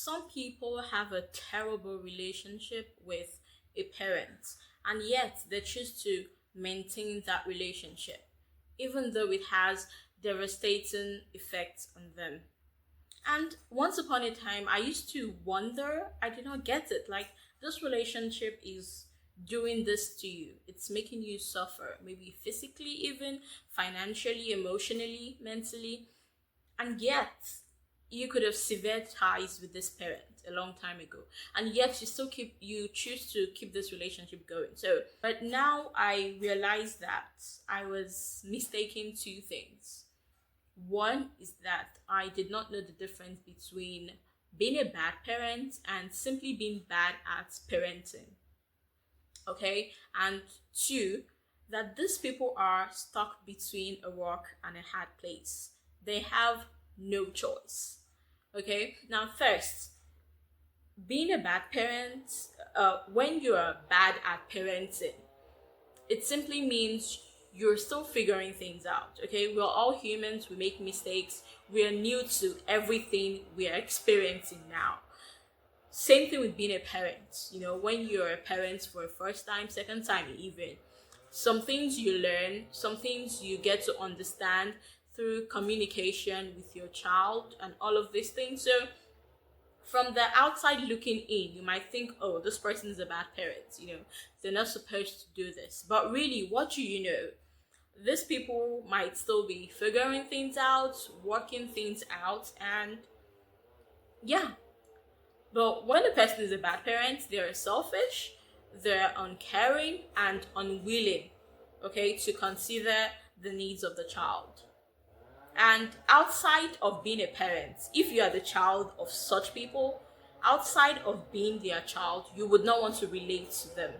Some people have a terrible relationship with a parent, and yet they choose to maintain that relationship, even though it has devastating effects on them. And once upon a time, I used to wonder, I did not get it. Like, this relationship is doing this to you, it's making you suffer, maybe physically, even financially, emotionally, mentally, and yet you could have severed ties with this parent a long time ago, and yet you choose to keep this relationship going. So but now I realize that I was mistaking two things. One is that I did not know the difference between being a bad parent and simply being bad at parenting. Okay, and two, that these people are stuck between a rock and a hard place. They have no choice. Okay, now first, being a bad parent, when you are bad at parenting, it simply means you're still figuring things out. Okay, we're all humans, we make mistakes, we are new to everything we are experiencing now. Same thing with being a parent. When you're a parent for a first time, second time, even, some things you learn, some things you get to understand through communication with your child and all of these things. So from the outside looking in, you might think, oh, this person is a bad parent, they're not supposed to do this. But really, what do you know? These people might still be figuring things out, working things out, and yeah. But when a person is a bad parent, they're selfish, they're uncaring, and unwilling, okay, to consider the needs of the child. And outside of being a parent, if you are the child of such people, outside of being their child, you would not want to relate to them.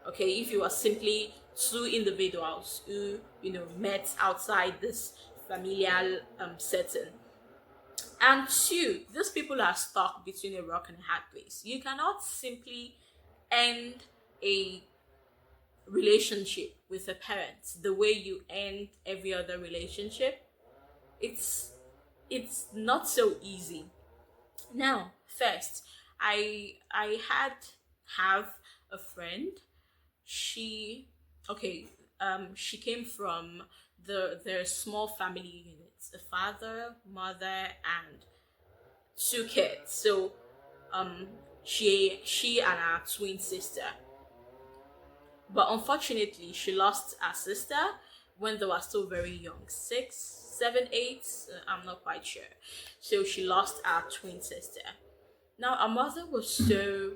Okay, if you are simply two individuals who, met outside this familial setting. And two, these people are stuck between a rock and a hard place. You cannot simply end a relationship with a parent the way you end every other relationship. It's not so easy. Now, first, I have a friend. She she came from their small family units, a father, mother, and two kids. So she and her twin sister. But unfortunately, she lost her sister when they were still very young, 6, 7, 8. I'm not quite sure. So she lost her twin sister. Now, our mother was so,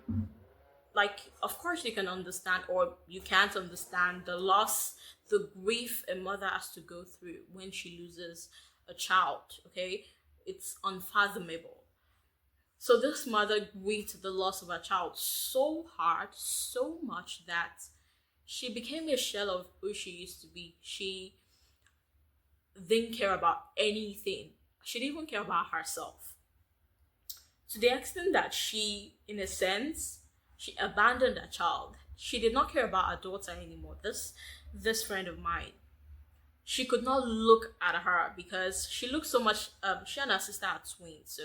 like, of course you can understand, or you can't understand the loss, the grief a mother has to go through when she loses a child. Okay, it's unfathomable. So this mother grieved the loss of her child so hard, so much that she became a shell of who she used to be. She didn't care about anything. She didn't even care about herself. To the extent that she, in a sense, she abandoned her child. She did not care about her daughter anymore. This friend of mine, she could not look at her because she looked so much. She and her sister are twins, so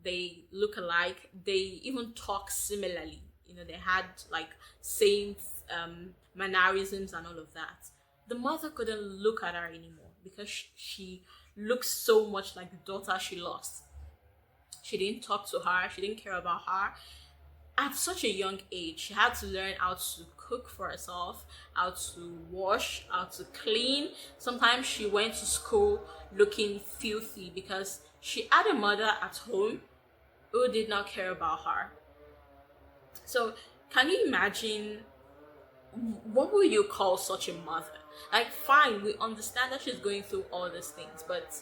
they look alike. They even talk similarly. They had like same mannerisms and all of that. The mother couldn't look at her anymore because she looks so much like the daughter she lost. She didn't talk to her. She didn't care about her. At such a young age, she had to learn how to cook for herself, how to wash, how to clean. Sometimes she went to school looking filthy because she had a mother at home who did not care about her. So, can you imagine, what will you call such a mother? Like, fine, we understand that she's going through all these things, but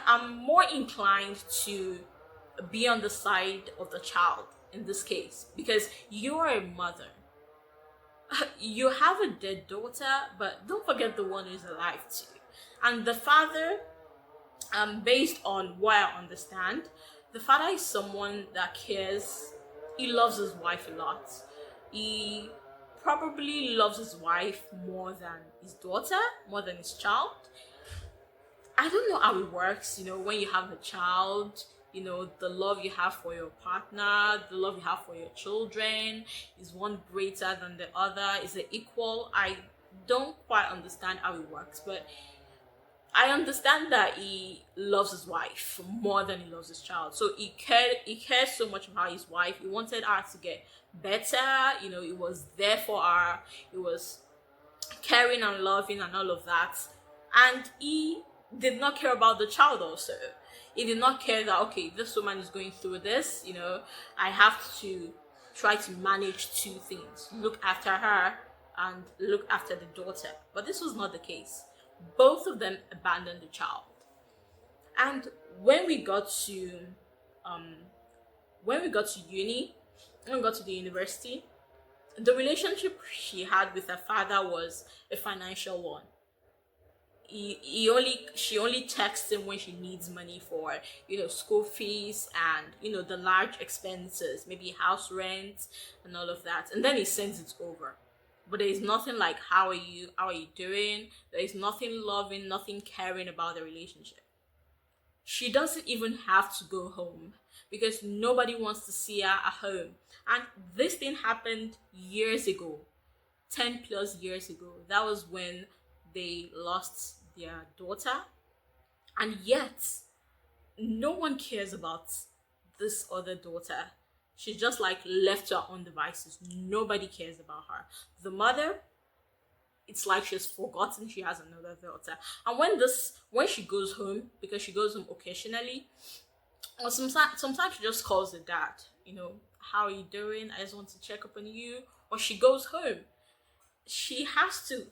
I'm more inclined to be on the side of the child in this case because you're a mother. You have a dead daughter, but don't forget the one who's alive too. And the father, based on what I understand, the father is someone that cares. He loves his wife a lot. He probably loves his wife more than his daughter, more than his child. I don't know how it works, when you have a child. the love you have for your partner, the love you have for your children, is one greater than the other? Is it equal? I don't quite understand how it works, but I understand that he loves his wife more than he loves his child. So he cares so much about his wife. He wanted her to get better. He was there for her. He was caring and loving and all of that. And he did not care about the child also. He did not care that, okay, this woman is going through this, I have to try to manage two things: look after her and look after the daughter. But this was not the case. Both of them abandoned the child. And when we got to um when we got to uni, when we got to the university, the relationship she had with her father was a financial one. She only texts him when she needs money for school fees and the large expenses, maybe house rent and all of that, and then he sends it over. But there is nothing like, how are you doing? There is nothing loving, nothing caring about the relationship. She doesn't even have to go home because nobody wants to see her at home. And this thing happened years ago, 10 plus years ago. That was when they lost their daughter. And yet, no one cares about this other daughter. She's just like left to her own devices. Nobody cares about her. The mother, it's like she's forgotten she has another daughter. And when she goes home, because she goes home occasionally, or sometimes she just calls the dad, how are you doing? I just want to check up on you. Or she goes home. She has to,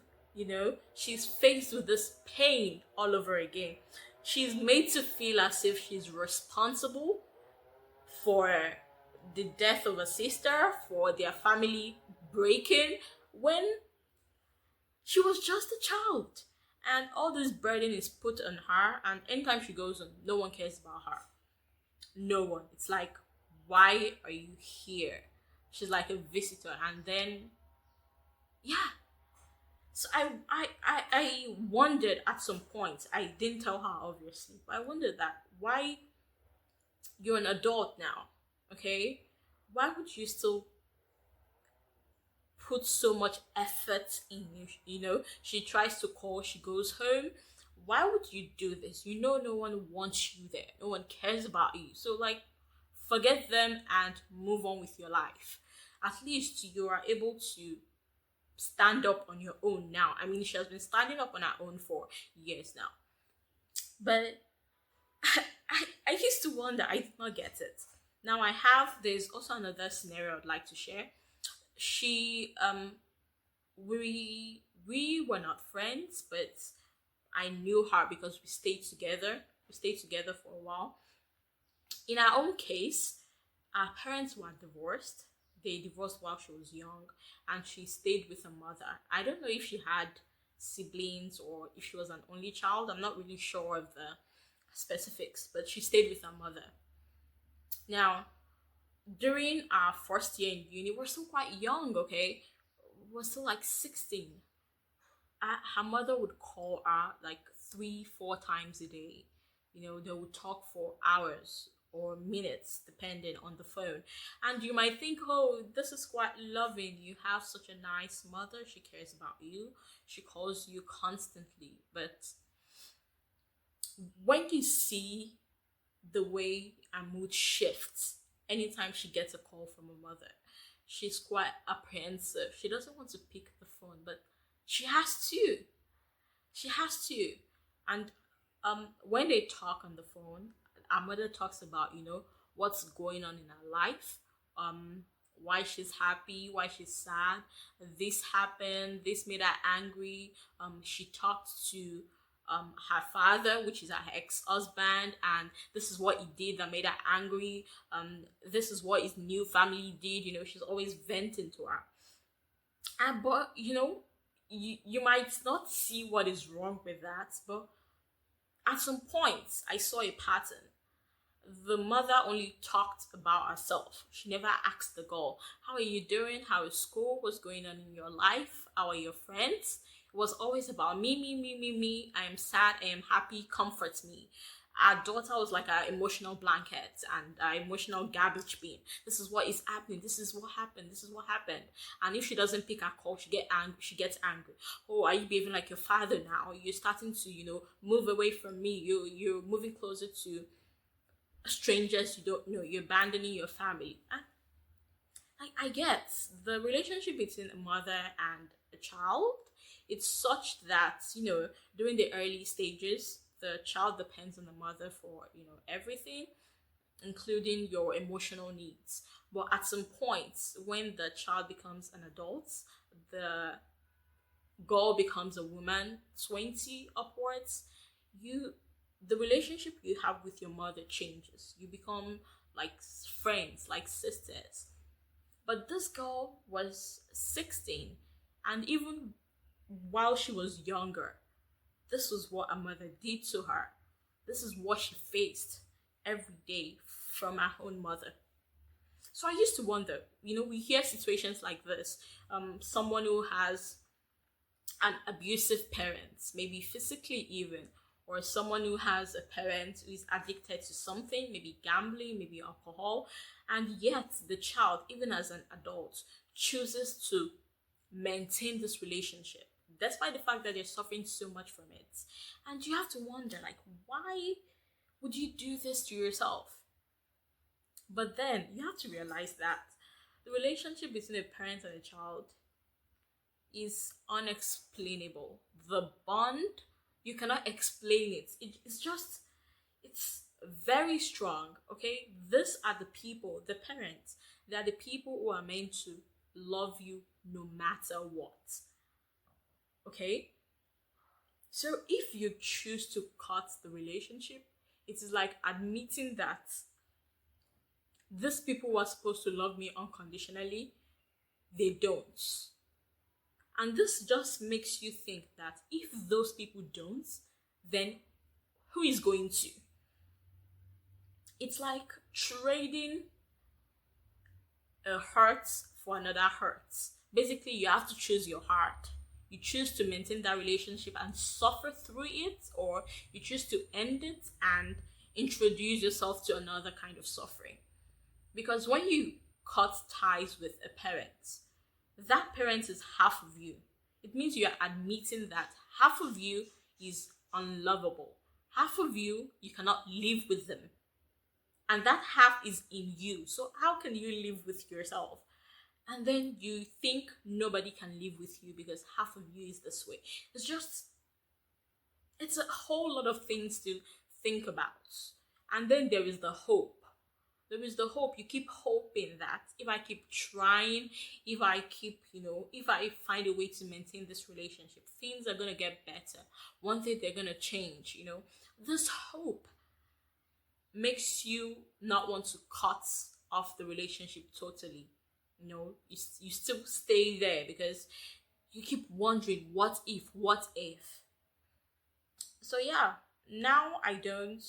she's faced with this pain all over again. She's made to feel as if she's responsible for the death of a sister, for their family breaking, when she was just a child. And all this burden is put on her, and anytime she goes home, no one cares about her. No one. It's like, why are you here? She's like a visitor. And then, yeah. So I wondered at some point, I didn't tell her obviously, but I wondered that, why, you're an adult now, okay? Why would you still put so much effort in she tries to call, she goes home. Why would you do this? No one wants you there, no one cares about you. So, like, forget them and move on with your life. At least you are able to stand up on your own now. I mean, she has been standing up on her own for years now. But I used to wonder, I did not get it. Now there's also another scenario I'd like to share. She we were not friends, but I knew her because we stayed together. We stayed together for a while. In our own case, our parents were divorced. They divorced while she was young, and she stayed with her mother. I don't know if she had siblings or if she was an only child. I'm not really sure of the specifics, but she stayed with her mother. Now, during our first year in uni, we're still quite young, okay? We're still like 16. Her mother would call her like 3-4 times a day. They would talk for hours or minutes, depending on the phone. And you might think, oh, this is quite loving. You have such a nice mother. She cares about you. She calls you constantly. But when you see the way her mood shifts anytime she gets a call from her mother, she's quite apprehensive. She doesn't want to pick the phone, but she has to. She has to. And when they talk on the phone, our mother talks about, what's going on in her life, why she's happy, why she's sad. This happened, this made her angry. She talked to her father, which is her ex-husband, and this is what he did that made her angry. This is what his new family did. She's always venting to her. But you might not see what is wrong with that, but at some point I saw a pattern. The mother only talked about herself. She never asked the girl, how are you doing? How is school? What's going on in your life? How are your friends? It was always about me, me, me, me, me. I am sad. I am happy. Comfort me. Our daughter was like our emotional blanket and our emotional garbage bin. This is what is happening. This is what happened. This is what happened. And if she doesn't pick her call, she get angry. She gets angry. Oh, are you behaving like your father now? You're starting to, move away from me. You're moving closer to strangers you don't know. You're abandoning your family. And I get the relationship between a mother and a child. It's such that, during the early stages, the child depends on the mother for, everything, including your emotional needs. But at some point, when the child becomes an adult, the girl becomes a woman, 20 upwards, you the relationship you have with your mother changes. You become like friends, like sisters. But this girl was 16, and even while she was younger, this was what a mother did to her. This is what she faced every day from her own mother. So I used to wonder, we hear situations like this. Someone who has an abusive parent, maybe physically even, or someone who has a parent who is addicted to something, maybe gambling, maybe alcohol, and yet the child, even as an adult, chooses to maintain this relationship despite the fact that they're suffering so much from it. And you have to wonder, like, why would you do this to yourself? But then you have to realize that the relationship between a parent and a child is unexplainable. The bond, you cannot explain it. It's very strong. Okay, these are the people, the parents. They are the people who are meant to love you no matter what. Okay, so if you choose to cut the relationship, it is like admitting that these people who are supposed to love me unconditionally, they don't. And this just makes you think that if those people don't, then who is going to? It's like trading a hurt for another hurt. Basically, you have to choose your heart. You choose to maintain that relationship and suffer through it, or you choose to end it and introduce yourself to another kind of suffering. Because when you cut ties with a parent, that parent is half of you. It means you are admitting that half of you is unlovable. Half of you, you cannot live with them. And that half is in you. So how can you live with yourself? And then you think nobody can live with you because half of you is this way. It's a whole lot of things to think about. And then there is the hope. There is the hope. You keep hoping that if I keep trying, if I find a way to maintain this relationship, things are going to get better. One day they're going to change, This hope makes you not want to cut off the relationship totally. You still stay there because you keep wondering, what if? So yeah, now I don't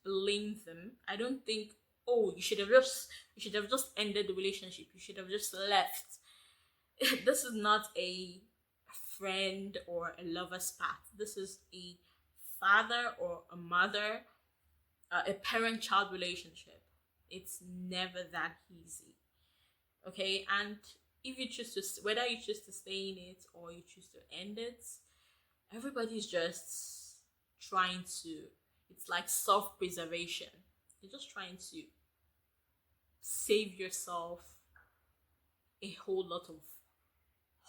blame them. I don't think, oh, you should have just ended the relationship. You should have just left. This is not a friend or a lover's path. This is a father or a mother, a parent-child relationship. It's never that easy. Okay, and if you choose to, whether you choose to stay in it or you choose to end it, everybody's just trying to, it's like self-preservation. You're just trying to save yourself a whole lot of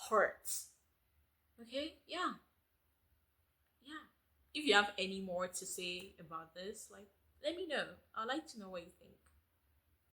hurt. Okay, yeah. If you have any more to say about this, like, let me know. I'd like to know what you think.